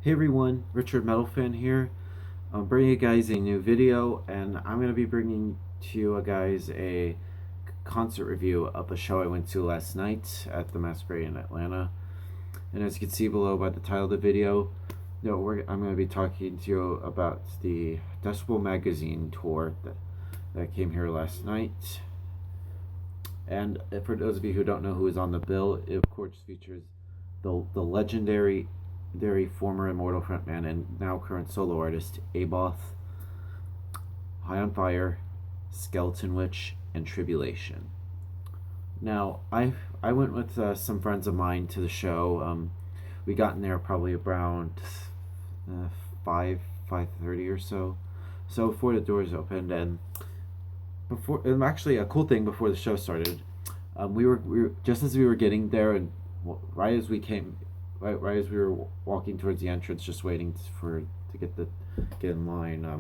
Hey everyone, Richard Metalfan here. I'm bringing you guys a new video, and I'm going to be bringing to you guys a concert review of a show I went to last night at the Masquerade in Atlanta. And as you can see below by the title of the video, I'm going to be talking to you about the Decibel magazine tour that came here last night. And for those of you who don't know who is on the bill, it of course features the legendary former Immortal frontman and now current solo artist Aboth, High on Fire, Skeleton Witch, and Tribulation. Now, I went with some friends of mine to the show. We got in there probably around 5:30 or so. So before the doors opened, and actually a cool thing before the show started, we were just as we were getting there, and right as we came right as we were walking towards the entrance, just waiting to get in line. I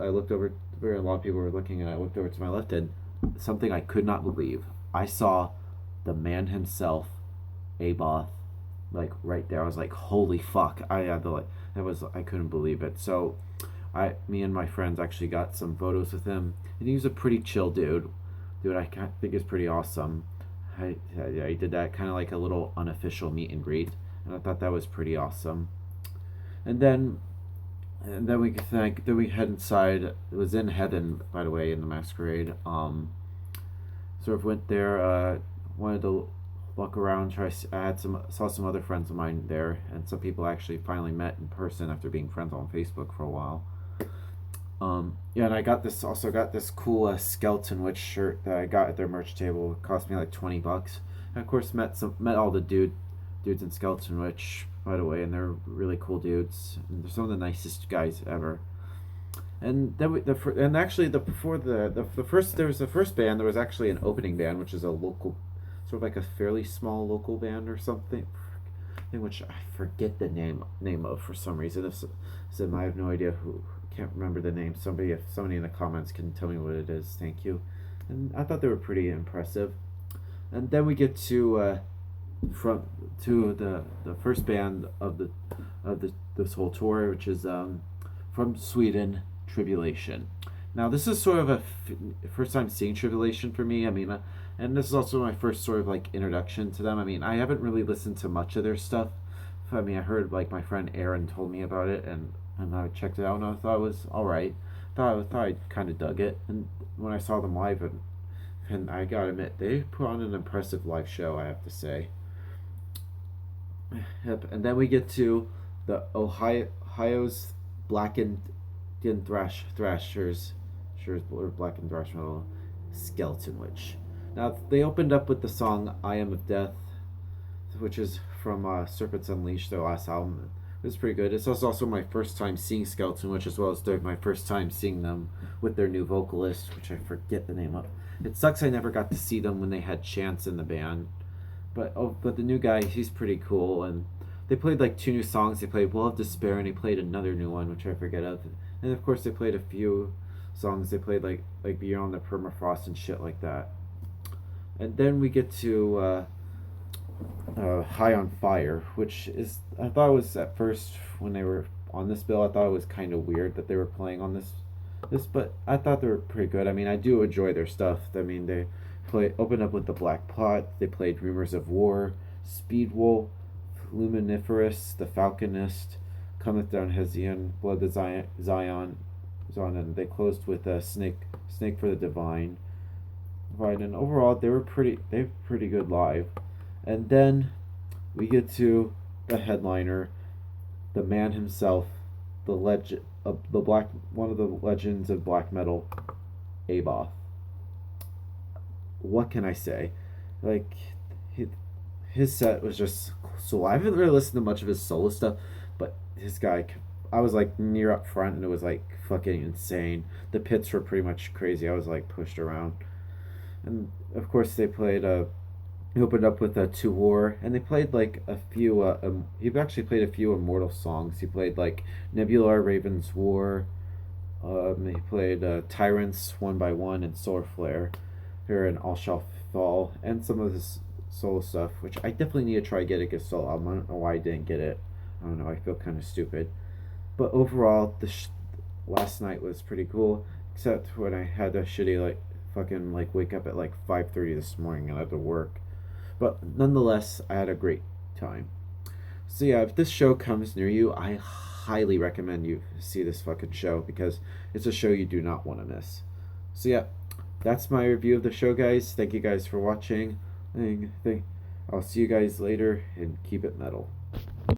looked over where a lot of people were looking, and I looked over to my left, and something I could not believe. I saw the man himself, Aboth, like right there. I was like, "Holy fuck!" I had to I couldn't believe it. So, me and my friends actually got some photos with him, and he was a pretty chill dude. I think is pretty awesome. I did that kind of like a little unofficial meet and greet, and I thought that was pretty awesome. And then we head inside. It was in heaven, by the way, in the Masquerade. Sort of went there. Wanted to look around. Saw some other friends of mine there, and some people I actually finally met in person after being friends on Facebook for a while. Yeah, and I got this cool Skeleton Witch shirt that I got at their merch table. It cost me like $20. And of course, met all the dudes in Skeleton Witch, by the way, and they're really cool dudes. And they're some of the nicest guys ever. And then there was the first band. There was actually an opening band, which is a local, sort of like a fairly small local band or something, which I forget the name of for some reason. I have no idea who. Can't remember the name. If somebody in the comments can tell me what it is, thank you. And I thought they were pretty impressive. And then we get to the first band of this whole tour, which is from Sweden, Tribulation. Now this is sort of a first time seeing Tribulation for me. I mean, and this is also my first sort of like introduction to them. I mean, I haven't really listened to much of their stuff. I mean, I heard like my friend Aaron told me about it, and I checked it out, and I thought it was all right. I thought I kind of dug it, and when I saw them live, and I gotta admit, they put on an impressive live show, I have to say. Yep, and then we get to the Ohio's blackened thrashers, or blackened thrash metal, Skeleton Witch. Now they opened up with the song "I Am of Death," which is from Serpents Unleashed, their last album. It was pretty good. This was also my first time seeing Skeleton Witch, as well as my first time seeing them with their new vocalist, which I forget the name of. It sucks I never got to see them when they had Chance in the band, but the new guy, he's pretty cool. And they played like two new songs. They played "Will of Despair" and they played another new one, which I forget of. And of course, they played a few songs. They played like Beyond the Permafrost and shit like that. And then we get to High on Fire, which is, I thought it was at first when they were on this bill, I thought it was kind of weird that they were playing on this, but I thought they were pretty good. I mean, I do enjoy their stuff. I mean, they opened up with the Black Plot. They played Rumors of War, Speedwolf, Luminiferous, The Falconist, Cometh Down Hesian, Blood of Zion, and they closed with Snake for the Divine. Right, and overall they were pretty good live. And then we get to the headliner, the man himself, one of the legends of black metal, Aboth. What can I say? Like, his set was just so. I haven't really listened to much of his solo stuff, but this guy, I was like near up front, and it was like fucking insane. The pits were pretty much crazy. I was like pushed around, and of course they played he opened up with "To War," and they played like a few. He actually played a few Immortal songs. He played like "Nebula," "Raven's War." He played "Tyrants," "One by One," and "Solar Flare." Here and "All Shall Fall," and some of his solo stuff, which I definitely need to try getting a solo album. I don't know why I didn't get it. I don't know. I feel kind of stupid. But overall, last night was pretty cool, except when I had a shitty like fucking like wake up at like 5:30 this morning and I had to work. But nonetheless, I had a great time. So yeah, if this show comes near you, I highly recommend you see this fucking show because it's a show you do not want to miss. So yeah, that's my review of the show, guys. Thank you guys for watching. I'll see you guys later and keep it metal.